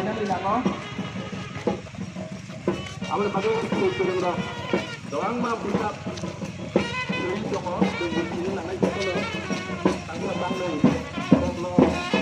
nó đi làm nó 아무래도 가족 때문에 저항만 부탁 드리죠. 그 문제는 안 해주셔서 당장 방문